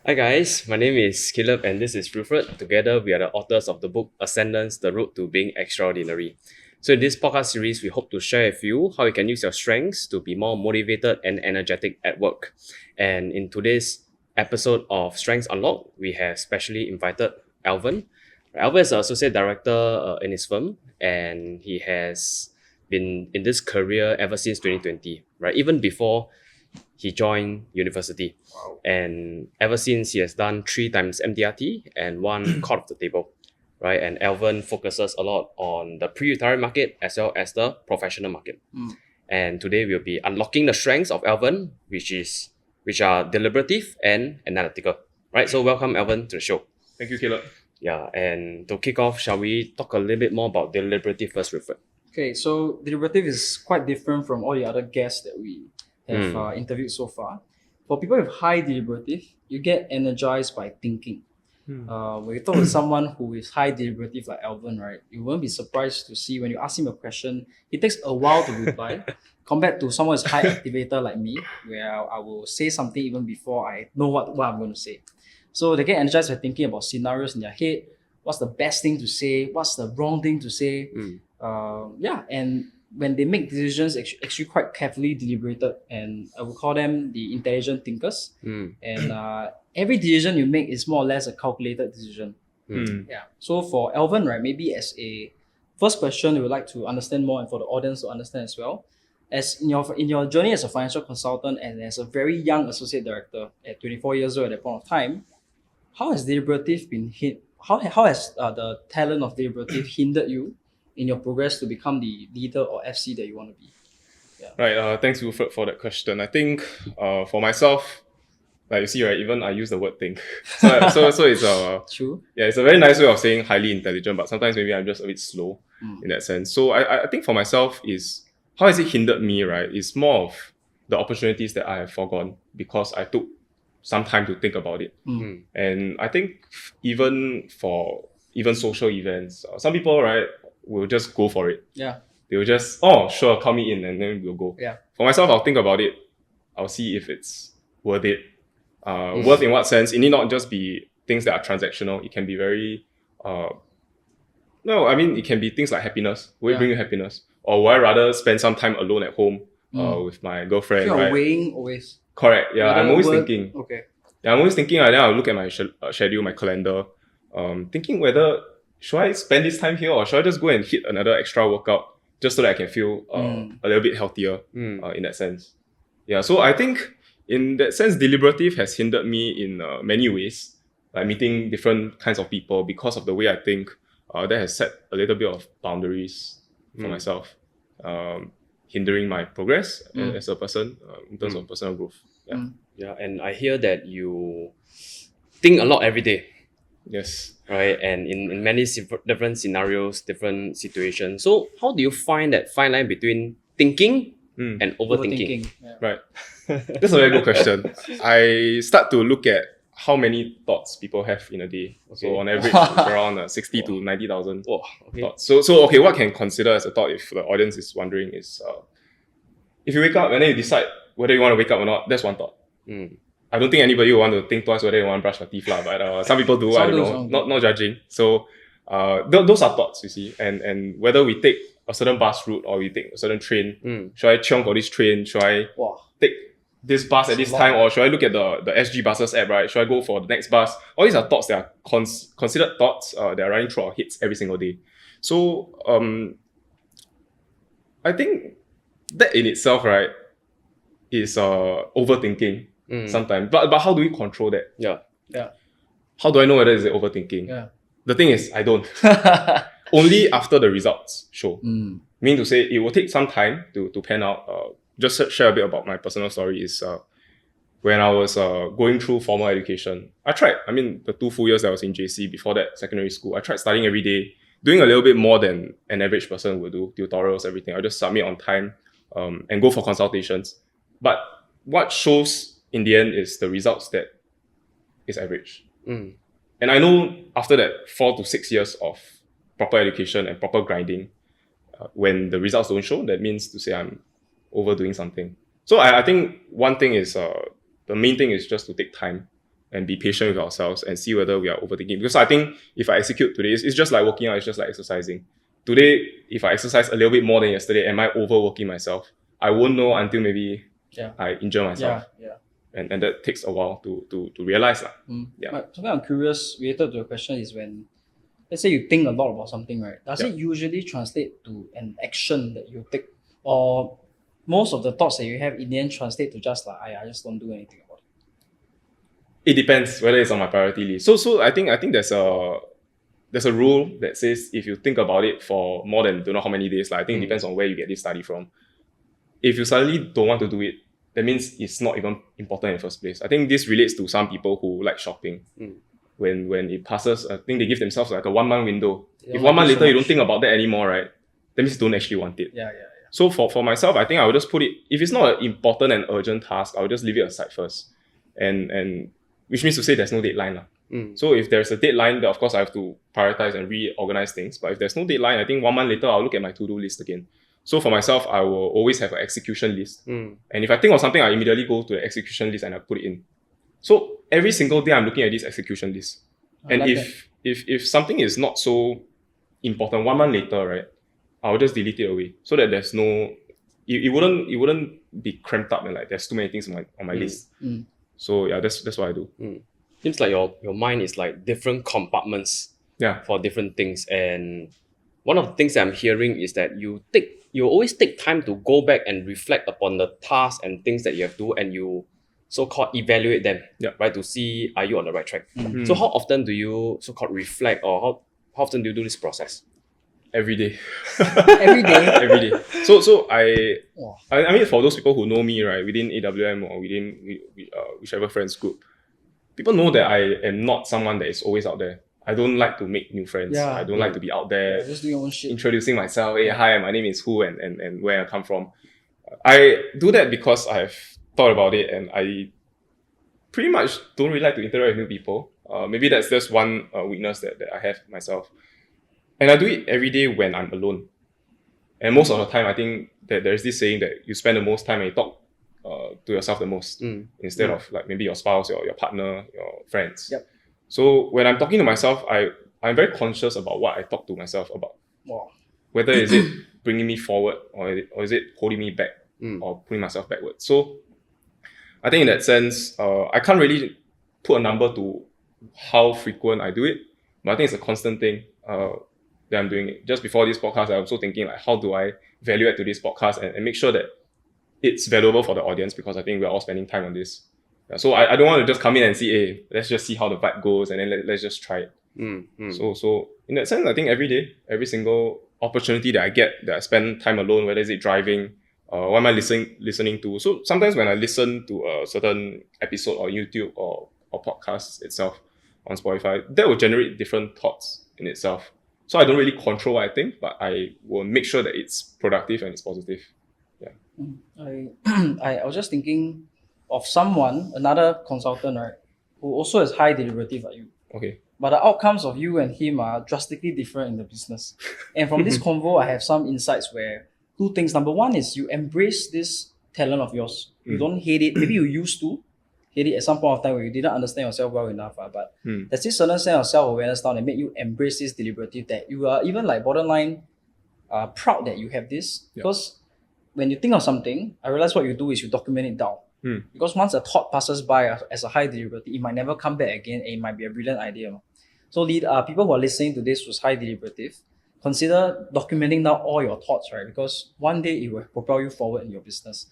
Hi guys, my name is Caleb and this is Wilfred. Together we are the authors of the book Ascendance, The Road to Being Extraordinary. So in this podcast series, we hope to share with you how you can use your strengths to be more motivated and energetic at work. And in today's episode of Strengths Unlocked, we have specially invited Elvan. Elvan is an associate director in his firm and he has been in this career ever since 2020, right? Even before he joined university. Wow. And ever since he has done 3 times MDRT and one court of the table, right? And Elvan focuses a lot on the pre-retirement market as well as the professional market. And today we'll be unlocking the strengths of Elvan, which are deliberative and analytical, right? So welcome Elvan to the show. Thank you, Caleb. Yeah, and to kick off, shall we talk a little bit more about deliberative first, Wilfred? Okay, so deliberative is quite different from all the other guests that we have interviewed so far. For people with high deliberative, you get energized by thinking. When you talk with someone who is high deliberative like Elvan, right, you won't be surprised to see when you ask him a question, it takes a while to reply compared to someone who's high activator like me, where I will say something even before I know what I'm going to say. So they get energized by thinking about scenarios in their head, what's the best thing to say, what's the wrong thing to say. And when they make decisions, actually quite carefully deliberated, and I would call them the intelligent thinkers. And every decision you make is more or less a calculated decision. Yeah. So for Elvan, right, maybe as a first question, we would like to understand more, and for the audience to understand as well. As in your journey as a financial consultant and as a very young associate director at 24 years old at that point of time, how has deliberative been how has the talent of deliberative hindered you in your progress to become the leader or FC that you want to be? Right. Thanks, Wilfred, for that question. I think for myself, like you see, right, even I use the word think. So it's True. yeah, it's a very nice way of saying highly intelligent, but sometimes maybe I'm just a bit slow in that sense. So I think for myself is how has it hindered me, right? It's more of the opportunities that I have forgone because I took some time to think about it. And I think even for social events, some people, right, will just go for it. Yeah. They will just, oh, sure, call me in and then we'll go. Yeah. For myself, I'll think about it. I'll see if it's worth it. Worth in what sense? It need not just be things that are transactional. It can be very, it can be things like happiness. Will it bring you happiness? Or will I rather spend some time alone at home with my girlfriend, You're right? weighing always. Correct. Yeah, I'm always thinking. Okay. Yeah, I'm always thinking, then I'll look at my schedule, my calendar, thinking whether should I spend this time here or should I just go and hit another extra workout just so that I can feel a little bit healthier in that sense. Yeah, so I think in that sense, deliberative has hindered me in many ways, like meeting different kinds of people because of the way I think. That has set a little bit of boundaries for myself, hindering my progress as a person in terms of personal growth. Yeah. Yeah, and I hear that you think a lot every day. Yes. Right, and in many different scenarios, different situations. So how do you find that fine line between thinking and overthinking? Yeah. Right. That's a very good question. I start to look at how many thoughts people have in a day. Okay. So on average, it's around 60 to 90,000 Okay. thoughts. So okay, what can consider as a thought if the audience is wondering is, if you wake up and then you decide whether you want to wake up or not, that's one thought. I don't think anybody will want to think twice whether they want to brush their teeth, but some people do. I don't know. Not judging. So those are thoughts, you see. And whether we take a certain bus route or we take a certain train, should I chiong for this train? Should I take this bus at this time, or should I look at the SG buses app, right? Should I go for the next bus? All these are thoughts that are considered thoughts that are running through our heads every single day. So I think that in itself, right, is overthinking sometimes. But how do we control that? Yeah. How do I know whether it's overthinking? Yeah. The thing is, I don't. Only after the results show. Meaning to say, it will take some time to pan out. Just share a bit about my personal story is when I was going through formal education, I tried. I mean, the 2 full years that I was in JC, before that, secondary school, I tried studying every day, doing a little bit more than an average person would do, tutorials, everything. I'll just submit on time and go for consultations. But what shows in the end is the results that is average. And I know after that 4 to 6 years of proper education and proper grinding, when the results don't show, that means to say I'm overdoing something. So I think one thing is, the main thing is just to take time and be patient with ourselves and see whether we are overthinking. Because I think if I execute today, it's just like working out, it's just like exercising. Today, if I exercise a little bit more than yesterday, am I overworking myself? I won't know until maybe I injure myself. And that takes a while to realize. But something I'm curious related to your question is when, let's say you think a lot about something, right? Does it usually translate to an action that you take? Or most of the thoughts that you have in the end translate to just like, I just don't do anything about it? It depends whether it's on my priority list. So I think there's a rule that says if you think about it for more than don't know how many days, like I think it depends on where you get this study from. If you suddenly don't want to do it, that means it's not even important in the first place. I think this relates to some people who like shopping. When it passes, I think they give themselves like a 1 month window. If 1 month later you don't think about that anymore, right? That means you don't actually want it. So for myself, I think I would just put it, if it's not an important and urgent task, I would just leave it aside first. And which means to say there's no deadline. So if there's a deadline, then of course I have to prioritize and reorganize things. But if there's no deadline, I think 1 month later, I'll look at my to-do list again. So for myself, I will always have an execution list. And if I think of something, I immediately go to the execution list and I put it in. So every single day I'm looking at this execution list. And like if something is not so important, 1 month later, right, I'll just delete it away. So that there's no, it wouldn't be cramped up and like there's too many things on my list. So yeah, that's what I do. Seems like your mind is like different compartments for different things. And one of the things that I'm hearing is that you always take time to go back and reflect upon the tasks and things that you have to do, and you so-called evaluate them, right? To see, are you on the right track? So how often do you so-called reflect, or how often do you do this process? Every day. Every day? Every day. So I mean, for those people who know me, right, within AWM or within whichever friends group, people know that I am not someone that is always out there. I don't like to make new friends. I don't like to be out there just doing your own shit. Introducing myself. Hey, hi, my name is who and where I come from. I do that because I've thought about it, and I pretty much don't really like to interact with new people. Maybe that's just one weakness that I have myself. And I do it every day when I'm alone. And most of the time, I think that there's this saying that you spend the most time and you talk to yourself the most instead of like maybe your spouse, your partner, your friends. So when I'm talking to myself, I'm very conscious about what I talk to myself about. Whether is it bringing me forward or is it holding me back or putting myself backwards. So I think in that sense, I can't really put a number to how frequent I do it, but I think it's a constant thing that I'm doing it. Just before this podcast, I'm also thinking like, how do I value add to this podcast and make sure that it's valuable for the audience, because I think we're all spending time on this. So I don't want to just come in and see, hey, let's just see how the vibe goes and then let's just try it. So in that sense, I think every day, every single opportunity that I get, that I spend time alone, whether it's driving, what am I listening to? So sometimes when I listen to a certain episode or YouTube or podcast itself on Spotify, that will generate different thoughts in itself. So I don't really control what I think, but I will make sure that it's productive and it's positive. I was just thinking of someone, another consultant, right, who also has high deliberative like you. Okay. But the outcomes of you and him are drastically different in the business. And from this convo, I have some insights where two things. Number one is you embrace this talent of yours. You don't hate it. Maybe you used to hate it at some point of time where you didn't understand yourself well enough. But there's this certain sense of self-awareness now that made you embrace this deliberative, that you are even like borderline proud that you have this. Because when you think of something, I realize what you do is you document it down. Because once a thought passes by as a high deliberative, it might never come back again, and it might be a brilliant idea. So people who are listening to this who's high deliberative, consider documenting down all your thoughts, right? Because one day it will propel you forward in your business.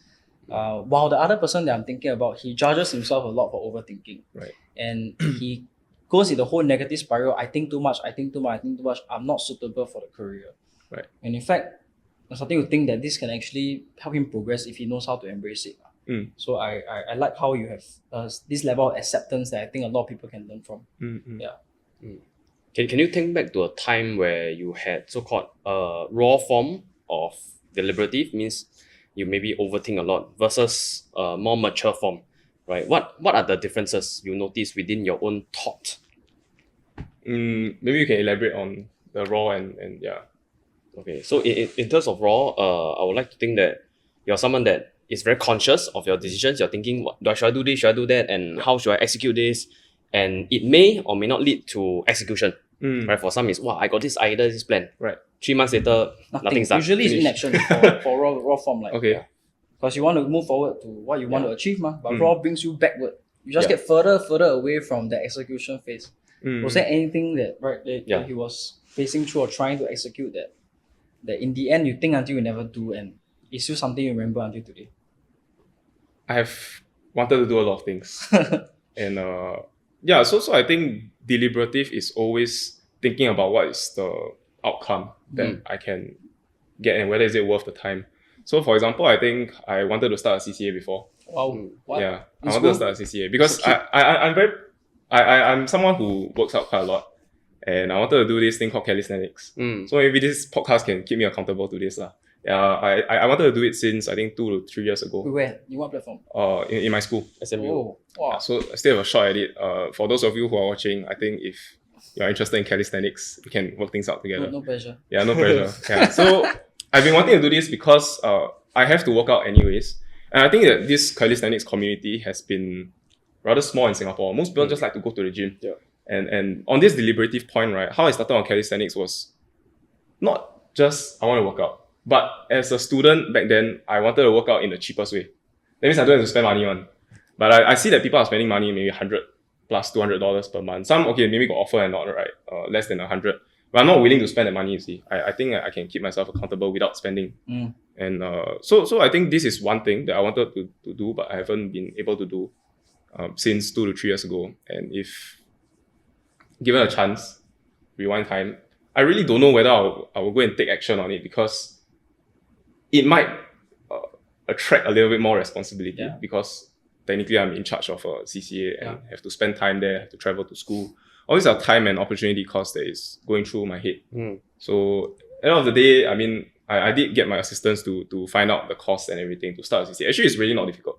While the other person that I'm thinking about, he judges himself a lot for overthinking. Right. And he goes in the whole negative spiral. I think too much. I'm not suitable for the career. Right. And in fact, I'm starting to think that this can actually help him progress if he knows how to embrace it. So I like how you have this level of acceptance that I think a lot of people can learn from. Can you think back to a time where you had so-called raw form of deliberative, means you maybe overthink a lot, versus more mature form, right? What are the differences you notice within your own thought? Maybe you can elaborate on the raw and yeah. Okay, so in terms of raw, I would like to think that you're someone that is very conscious of your decisions. You're thinking, should I do this, should I do that, and how should I execute this? and it may or may not lead to execution. Right? For some, it's I got this idea, this plan. Right. 3 months later, nothing's done. Usually it's Finished. inaction for raw form. Like, Okay. because you want to move forward to what you want to achieve, but raw brings you backward. You just get further away from the execution phase. Was there anything that he was facing through or trying to execute that in the end you think until you never do, and it's still something you remember until today? I have wanted to do a lot of things. And so I think deliberative is always thinking about what is the outcome that I can get and whether is it worth the time. So for example, I think I wanted to start a CCA before. Wow. What? Yeah, I wanted to start a CCA because I'm someone who works out quite a lot, and I wanted to do this thing called calisthenics. So maybe this podcast can keep me accountable to this lah. I wanted to do it since I think 2 to 3 years ago. Where? In what platform? In my school. SMU. Oh, wow. So I still have a shot at it. For those of you who are watching, I think if you're interested in calisthenics, we can work things out together. No pressure. Yeah, no pressure. Yeah. So I've been wanting to do this because I have to work out anyways. And I think that this calisthenics community has been rather small in Singapore. Most people just like to go to the gym. Yeah. And on this deliberative point, right, how I started on calisthenics was not just I want to work out, but as a student back then, I wanted to work out in the cheapest way. That means I don't have to spend money on. But I see that people are spending money, maybe $100 plus $200 per month. Some, maybe got offer and not, right? Less than 100. But I'm not willing to spend the money, you see. I think I can keep myself accountable without spending. And so I think this is one thing that I wanted to do, but I haven't been able to do since 2 to 3 years ago. And if given a chance, rewind time, I really don't know whether I will go and take action on it because it might attract a little bit more responsibility because technically I'm in charge of a CCA and have to spend time there, have to travel to school. All these are time and opportunity costs that is going through my head. So at the end of the day, I mean, I did get my assistants to find out the costs and everything to start a CCA. Actually, it's really not difficult.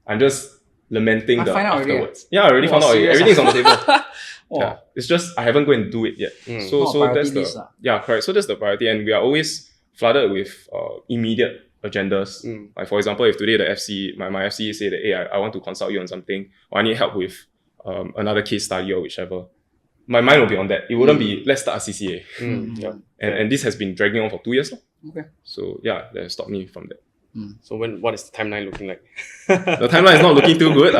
I'm just lamenting the afterwards. I already found out. Everything's on the table. Yeah, it's just I haven't go and do it yet. So that's correct. So that's the priority, and we are always flooded with immediate agendas. Like for example, if today the FC, my FC say that hey, I want to consult you on something, or I need help with another case study or whichever, my mind will be on that. It wouldn't be let's start a CCA. And this has been dragging on for 2 years. Okay. So that has stopped me from that. So what is the timeline looking like? The timeline is not looking too good.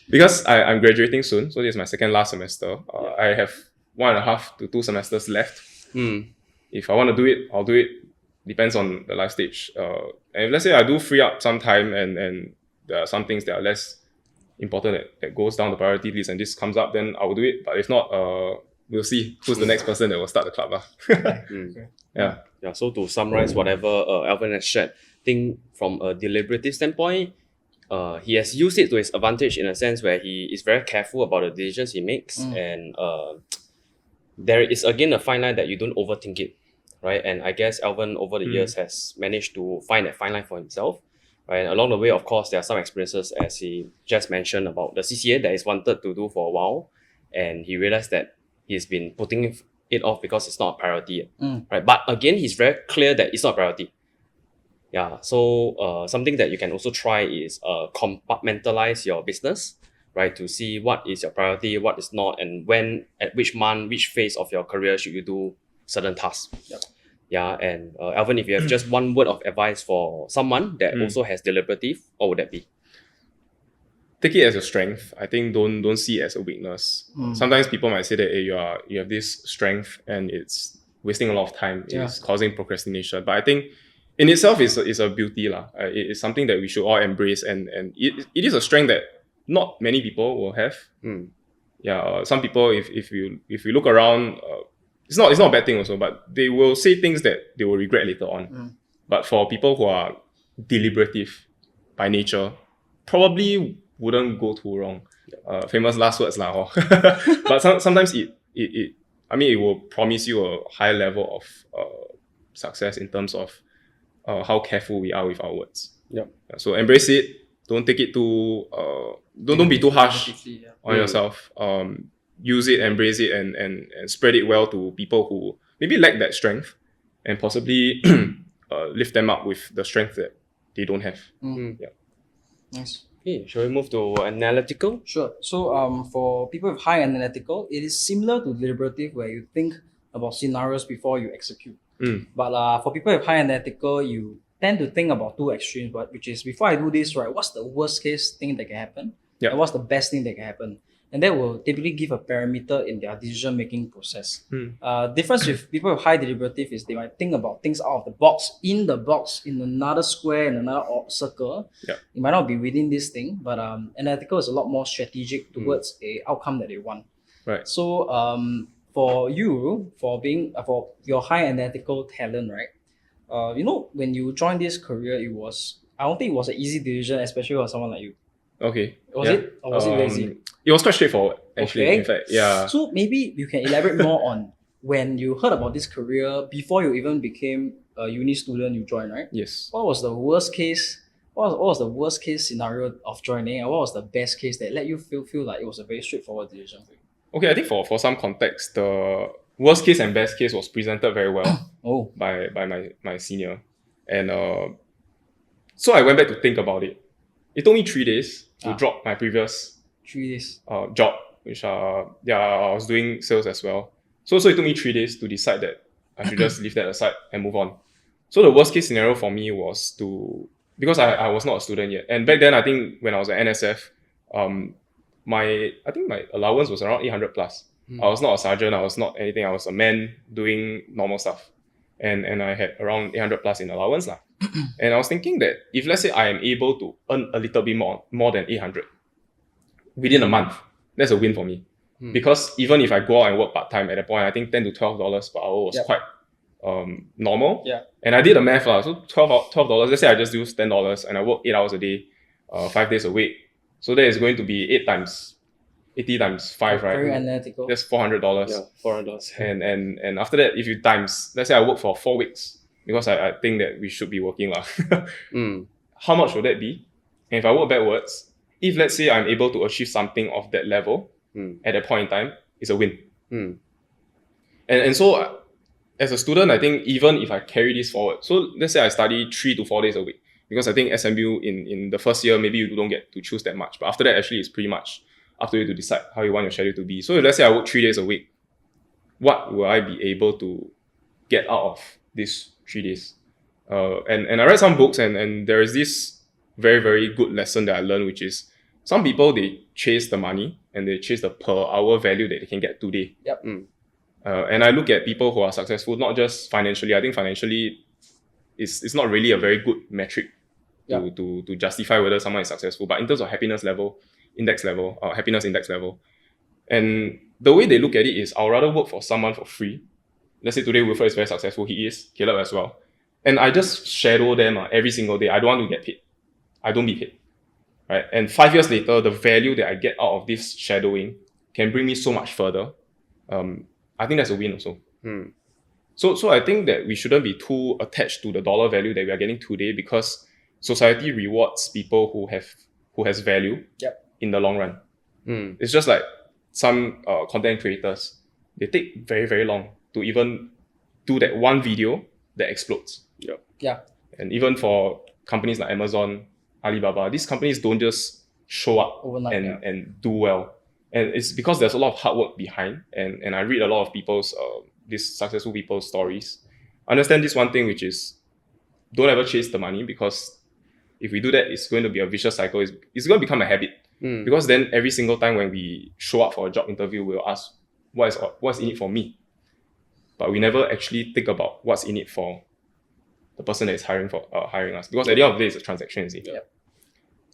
Because I'm graduating soon, so this is my second last semester. I have 1.5 to 2 semesters left. If I want to do it, I'll do it. Depends on the life stage. And if let's say I do free up some time and there are some things that are less important that goes down the priority list and this comes up, then I will do it. But if not, we'll see who's the next person that will start the club. Yeah, so to summarize whatever Elvan has shared, I think from a deliberative standpoint, he has used it to his advantage in a sense where he is very careful about the decisions he makes, and there is again a fine line that you don't overthink it, right? And I guess Elvan over the years has managed to find that fine line for himself, right? And along the way, of course, there are some experiences as he just mentioned about the CCA that he's wanted to do for a while, and he realized that he's been putting it off because it's not a priority, right? But again, he's very clear that it's not a priority. Yeah, so something that you can also try is compartmentalize your business, right? To see what is your priority, what is not, and when, at which month, which phase of your career should you do certain tasks. Yeah, and Elvan, if you have just one word of advice for someone that also has deliberative, what would that be? Take it as a strength. I think don't see it as a weakness. Sometimes people might say that hey, you have this strength and it's wasting a lot of time. It's causing procrastination. But I think in itself is a beauty lah. It is something that we should all embrace, and it is a strength that not many people will have. Some people, if you look around, it's not a bad thing also, but they will say things that they will regret later on. But for people who are deliberative by nature, probably wouldn't go too wrong. Famous last words lah. But sometimes it will promise you a high level of success in terms of how careful we are with our words. So embrace it. Don't take it too. Don't be too harsh on yourself. Use it, embrace it, and spread it well to people who maybe lack that strength, and possibly lift them up with the strength that they don't have. Nice. Okay, shall we move to analytical? Sure. So for people with high analytical, it is similar to deliberative where you think about scenarios before you execute. But for people with high analytical, you tend to think about two extremes, but which is before I do this, right, what's the worst case thing that can happen? Yeah. And what's the best thing that can happen? And that will typically give a parameter in their decision making process. Difference with people with high deliberative is they might think about things out of the box, in another square, in another circle. Yeah. It might not be within this thing, but analytical is a lot more strategic towards a outcome that they want. Right. So for you, for your high analytical talent, right? When you joined this career, I don't think it was an easy decision, especially for someone like you. Okay. Was it? Or was it lazy? It was quite straightforward, actually. Okay. In fact, yeah. So maybe you can elaborate more on when you heard about this career before you even became a uni student. You joined, right? Yes. What was the worst case? What was the worst case scenario of joining, and what was the best case that let you feel like it was a very straightforward decision for you? Okay, I think for some context, the worst case and best case was presented very well Oh, by my senior, and so I went back to think about it. It took me 3 days to drop my previous 3 days. job, which I was doing sales as well. So it took me 3 days to decide that I should just leave that aside and move on. So the worst case scenario for me was because I was not a student yet, and back then I think when I was at NSF, my allowance was around 800 plus. I was not a sergeant, I was not anything, I was a man doing normal stuff, and I had around 800 plus in allowance lah. And I was thinking that if let's say I am able to earn a little bit more than 800 within a month, that's a win for me. Because even if I go out and work part-time at that point, I think $10 to $12 per hour was quite normal. Yeah. And I did the math lah. So $12, let's say I just use $10 and I work 8 hours a day, 5 days a week. So that is going to be 80 times 5, right? Very analytical. That's $400. Yeah, $400. And after that, if you times, let's say I work for 4 weeks, because I think that we should be working lah. How much would that be? And if I work backwards, if let's say I'm able to achieve something of that level at that point in time, it's a win. And so as a student, I think even if I carry this forward, so let's say I study 3 to 4 days a week, because I think SMU in the first year, maybe you don't get to choose that much. But after that, actually, it's pretty much up to you to decide how you want your schedule to be. So if let's say I work 3 days a week, what will I be able to get out of these 3 days? And I read some books, and there is this very, very good lesson that I learned, which is some people, they chase the money and they chase the per hour value that they can get today. Yep. And I look at people who are successful, not just financially. I think financially it's not really a very good metric to justify whether someone is successful. But in terms of happiness index level, and the way they look at it is, I'll rather work for someone for free. Let's say today Wilfred is very successful, he is, Caleb as well. And I just shadow them every single day. I don't want to get paid. I don't be paid. Right? And 5 years later, the value that I get out of this shadowing can bring me so much further. I think that's a win also. So I think that we shouldn't be too attached to the dollar value that we are getting today, because society rewards people who has value in the long run. It's just like some content creators. They take very, very long to even do that one video that explodes. Yeah. And even for companies like Amazon, Alibaba, these companies don't just show up overnight and do well. And it's because there's a lot of hard work behind. And I read a lot of people's these successful people's stories. I understand this one thing, which is don't ever chase the money, because if we do that, it's going to be a vicious cycle. It's going to become a habit. Because then every single time when we show up for a job interview, we'll ask, what's in it for me? But we never actually think about what's in it for the person that is hiring us. Because at the end of the day, it's a transaction, you see.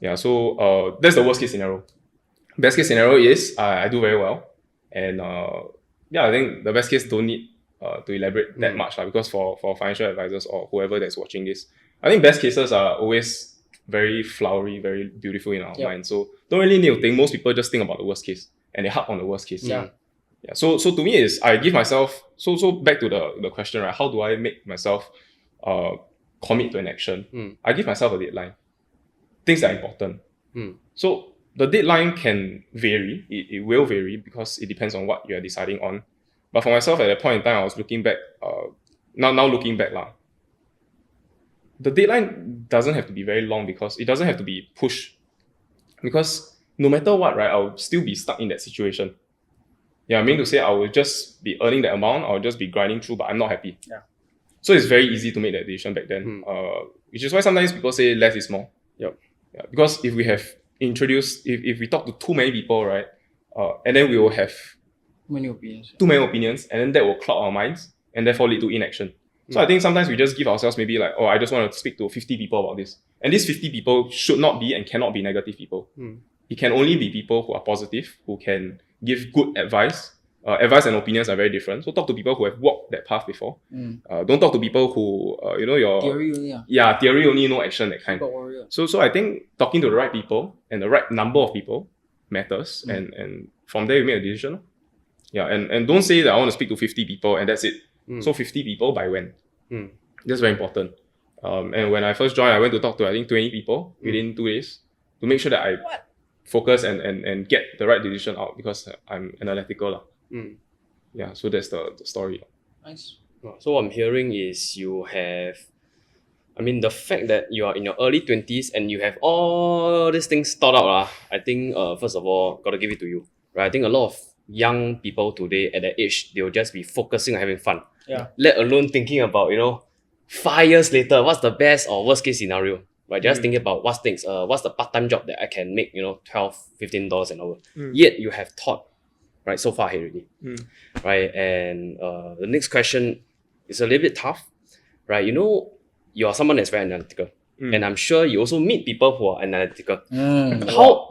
Yeah, so that's the worst case scenario. Best case scenario is I do very well. And I think the best case don't need to elaborate that much, because for financial advisors or whoever that's watching this, I think best cases are always very flowery, very beautiful in our mind. So don't really need to think. Most people just think about the worst case and they harp on the worst case. Yeah. So to me is I give myself, so back to the question, right? How do I make myself commit to an action? I give myself a deadline. Things that are important. So the deadline can vary. It will vary because it depends on what you are deciding on. But for myself at that point in time, I was looking back, now looking back the deadline doesn't have to be very long, because it doesn't have to be pushed Because no matter what, right, I'll still be stuck in that situation. Yeah, I mean to say I will just be earning that amount, I'll just be grinding through, but I'm not happy. Yeah. So it's very easy to make that decision back then. Which is why sometimes people say less is more. Yep. Yeah, because if we have introduced, if we talk to too many people, right, and then we will have Many opinions. too many opinions, and then that will cloud our minds and therefore lead to inaction. So I think sometimes we just give ourselves maybe like, oh, I just want to speak to 50 people about this. And these 50 people should not be and cannot be negative people. It can only be people who are positive, who can give good advice. Advice and opinions are very different. So talk to people who have walked that path before. Don't talk to people who, your... Theory only. Yeah, theory only, no action, that kind. Warrior. So I think talking to the right people and the right number of people matters. And from there, you make a decision. Yeah, and don't say that I want to speak to 50 people and that's it. So 50 people by when? That's very important. And when I first joined, I went to talk to, I think, 20 people within 2 days to make sure that I focus and get the right decision out because I'm analytical. Yeah, so that's the story. Nice. So what I'm hearing is you have, the fact that you are in your early 20s and you have all these things thought out, I think, first of all, got to give it to you. Right? I think a lot of young people today at that age, they'll just be focusing on having fun. Yeah. Let alone thinking about, 5 years later, what's the best or worst case scenario? Right? Just thinking about what's the part-time job that I can make, $12, $15 an hour. Yet you have thought, right, so far ahead already. Right? And the next question is a little bit tough. Right? You are someone that's very analytical. And I'm sure you also meet people who are analytical. How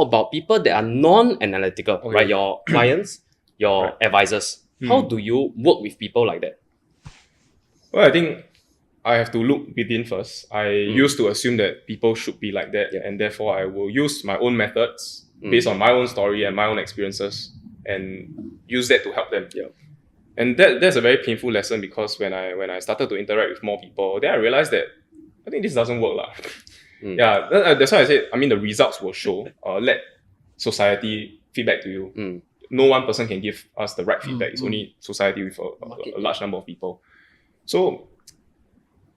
about people that are non-analytical, right? Your clients, your advisors. How do you work with people like that? Well, I think I have to look within first. I used to assume that people should be like that, and therefore I will use my own methods based on my own story and my own experiences and use that to help them. And that's a very painful lesson because when I started to interact with more people, then I realized that I think this doesn't work. Yeah, that's why I said, the results will show. Let society feedback to you. No one person can give us the right feedback. It's only society with a large number of people. So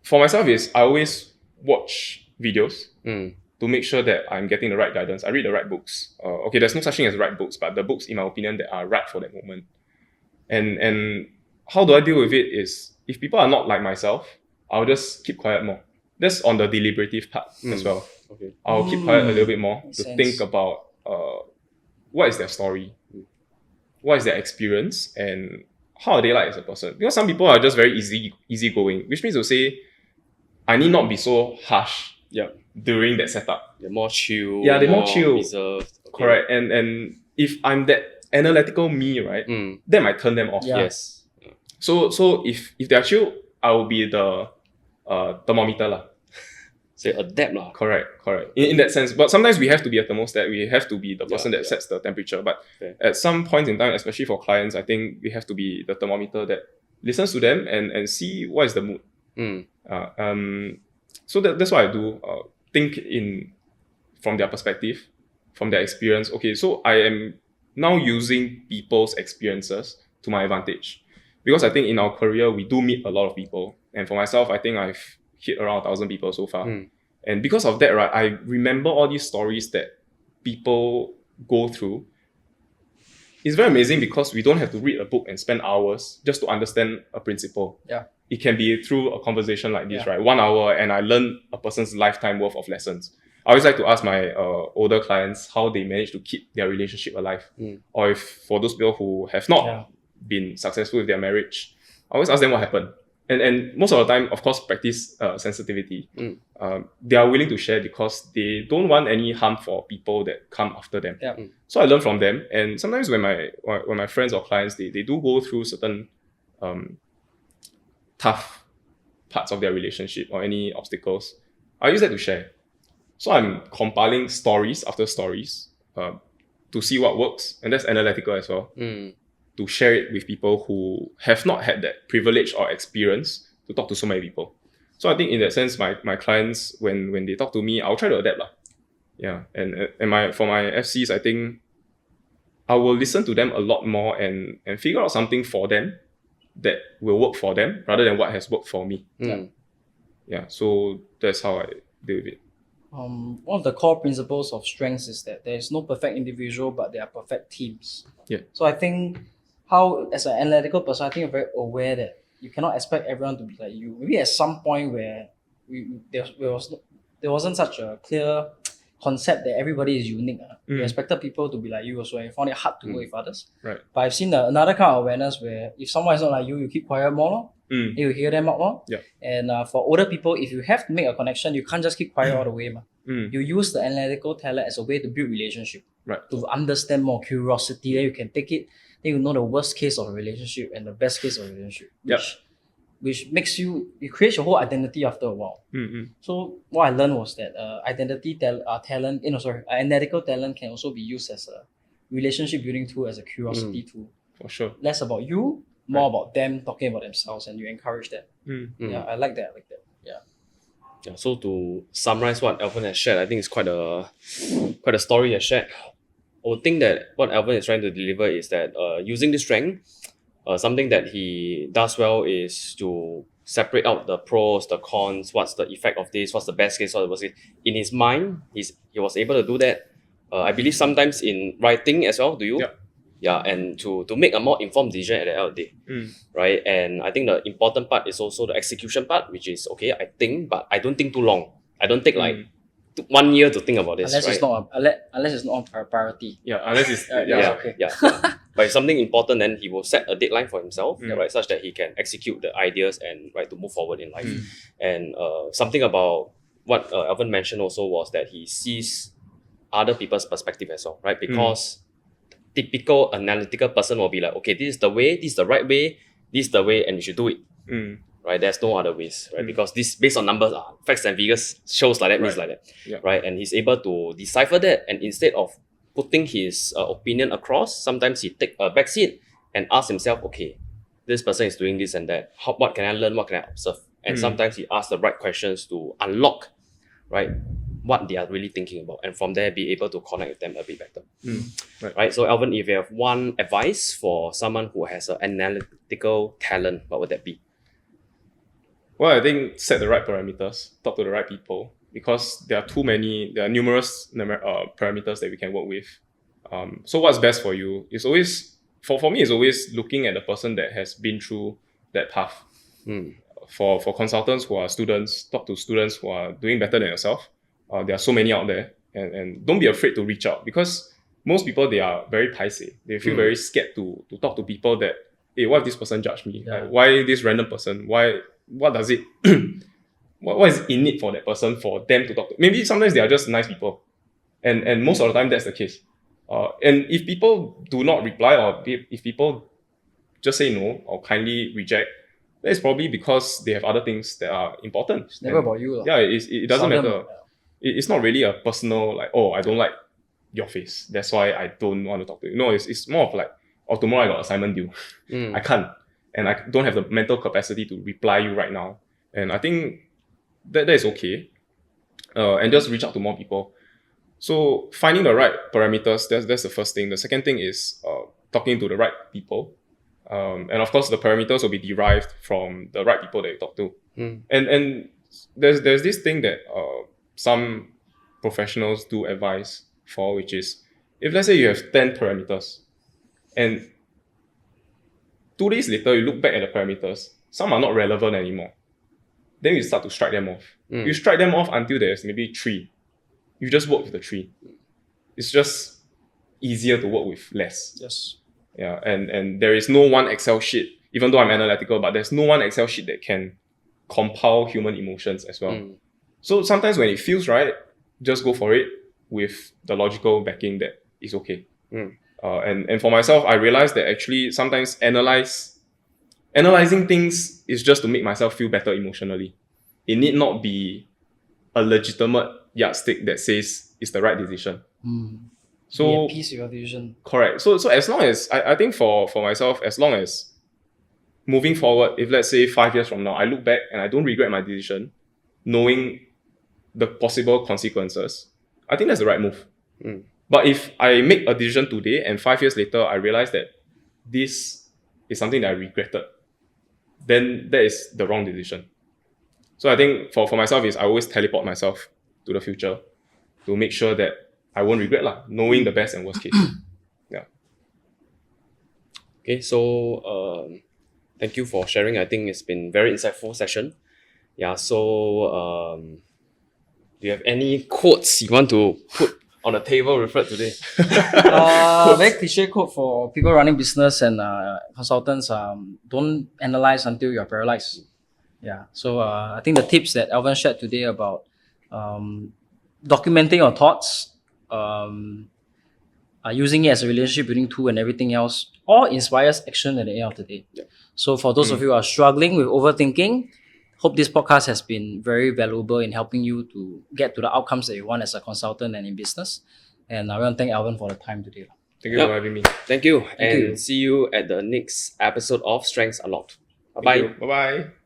for myself is I always watch videos to make sure that I'm getting the right guidance. I read the right books. There's no such thing as right books, but the books, in my opinion, that are right for that moment. And how do I deal with it is, if people are not like myself, I'll just keep quiet more. That's on the deliberative part as well. I'll keep quiet a little bit more to think about what is their story, what is their experience, and how are they like as a person. Because some people are just very easygoing, which means to say, I need not be so harsh during that setup. They're more chill. Yeah, they're more chill. Reserved. Correct. And if I'm that analytical me, right, that might turn them off. Yes. So if they're chill, I will be the thermometer lah. So adapt lah. Correct. In that sense, but sometimes we have to be a thermostat. We have to be the person that sets the temperature. But at some point in time, especially for clients, I think we have to be the thermometer that listens to them and see what is the mood. So that's what I do. Think from their perspective, from their experience. Okay, so I am now using people's experiences to my advantage, because I think in our career we do meet a lot of people, and for myself, I think I've hit around 1,000 people so far. And because of that, right, I remember all these stories that people go through. It's very amazing because we don't have to read a book and spend hours just to understand a principle. Yeah. It can be through a conversation like this, right? 1 hour, and I learn a person's lifetime worth of lessons. I always like to ask my older clients how they manage to keep their relationship alive. Or if for those people who have not been successful with their marriage, I always ask them what happened. And most of the time, of course, practice sensitivity. They are willing to share because they don't want any harm for people that come after them. So I learn from them. And sometimes when my friends or clients, they do go through certain tough parts of their relationship or any obstacles, I use that to share. So I'm compiling stories after stories to see what works. And that's analytical as well. To share it with people who have not had that privilege or experience to talk to so many people. So I think in that sense, my clients, when they talk to me, I'll try to adapt. Yeah. And for my FCs, I think I will listen to them a lot more and figure out something for them that will work for them rather than what has worked for me. Yeah. So that's how I deal with it. One of the core principles of strengths is that there is no perfect individual, but there are perfect teams. Yeah. So I think how, as an analytical person, I think you're very aware that you cannot expect everyone to be like you. Maybe at some point where there wasn't such a clear concept that everybody is unique. You expected people to be like you also, and you found it hard to work with others. Right. But I've seen another kind of awareness where if someone is not like you keep quiet more, lor. You hear them out more. Yeah. And for older people, if you have to make a connection, you can't just keep quiet all the way. You use the analytical talent as a way to build relationship. Right. To understand more curiosity, then you can take it, then you know the worst case of a relationship and the best case of a relationship. Yep. Which makes you create your whole identity after a while. So what I learned was that analytical talent can also be used as a relationship building tool, as a curiosity tool. For sure. Less about you, more about them talking about themselves, and you encourage that. Yeah, I like that. Yeah, so to summarize what Elvan has shared, I think it's quite a story he has shared. I would think that what Elvan is trying to deliver is that using this strength, something that he does well is to separate out the pros, the cons, what's the effect of this, what's the best case, what's the worst case. In his mind, he was able to do that. I believe sometimes in writing as well. Do you? Yep. Yeah, and to make a more informed decision at the end of the day, right? And I think the important part is also the execution part, which is okay. I think, but I don't think too long. I don't take like 1 year to think about this, Unless right? unless it's not on priority. Yeah, unless it's okay. Yeah. But if something important, then he will set a deadline for himself, right, such that he can execute the ideas and right to move forward in life. And something about what Elvan mentioned also was that he sees other people's perspective as well, right? Because typical analytical person will be like, okay, this is the way, this is the right way, this is the way, and you should do it. Right? There's no other ways, right? Because this based on numbers, facts and figures shows like that, means like that. Yeah. Right? And he's able to decipher that, and instead of putting his opinion across, sometimes he take a backseat and ask himself, okay, this person is doing this and that. What can I learn? What can I observe? And sometimes he asks the right questions to unlock, right, what they are really thinking about, and from there be able to connect with them a bit better. Right. So Elvan, if you have one advice for someone who has an analytical talent, what would that be? Well, I think set the right parameters, talk to the right people, because there are numerous parameters that we can work with. So what's best for you is always, for me, is always looking at the person that has been through that path. For consultants who are students, talk to students who are doing better than yourself. There are so many out there, and don't be afraid to reach out, because most people, they are very paiseh. They feel very scared to talk to people that, hey, what if this person judge me? Yeah. Like, why this random person? What does it what is in it for that person for them to talk to? Maybe sometimes they are just nice people, and most of the time that's the case. And if people do not reply, or if people just say no or kindly reject, that's probably because they have other things that are important. It's never about you. Yeah, it doesn't Seldom, matter. It's not really a personal, like, oh, I don't like your face, that's why I don't want to talk to you. No, it's more of like, oh, tomorrow I got assignment due. I can't. And I don't have the mental capacity to reply you right now. And I think that is okay. And just reach out to more people. So finding the right parameters, that's the first thing. The second thing is talking to the right people. And of course, the parameters will be derived from the right people that you talk to. And there's this thing that some professionals do advise for, which is, if let's say you have 10 parameters, and 2 days later, you look back at the parameters, some are not relevant anymore. Then you start to strike them off. You strike them off until there's maybe 3. You just work with the 3. It's just easier to work with less. Yes. Yeah, and there is no one Excel sheet, even though I'm analytical, but there's no one Excel sheet that can compile human emotions as well. So sometimes when it feels right, just go for it with the logical backing that is okay. And for myself, I realized that actually sometimes analyzing things is just to make myself feel better emotionally. It need not be a legitimate yardstick that says it's the right decision. So be at peace with your decision. Correct. So as long as I think for myself, as long as moving forward, if let's say 5 years from now, I look back and I don't regret my decision, knowing the possible consequences, I think that's the right move. But if I make a decision today and 5 years later I realize that this is something that I regretted, then that is the wrong decision. So I think for myself is I always teleport myself to the future to make sure that I won't regret lah, knowing the best and worst case. Yeah. Okay, so thank you for sharing. I think it's been very insightful session. Yeah, so do you have any quotes you want to put on the table, Wilfred, today? Very cliche quote for people running business and consultants. Don't analyze until you're paralyzed. Yeah. So I think the tips that Elvan shared today about documenting your thoughts, using it as a relationship building tool and everything else, all inspires action at the end of the day. Yeah. So for those of you who are struggling with overthinking, hope this podcast has been very valuable in helping you to get to the outcomes that you want as a consultant and in business. And I want to thank Elvan for the time today. Thank you Yep. for having me. Thank you, Thank and you. see you at the next episode of Strengths Unlocked. Thank Bye-bye. you. Bye-bye.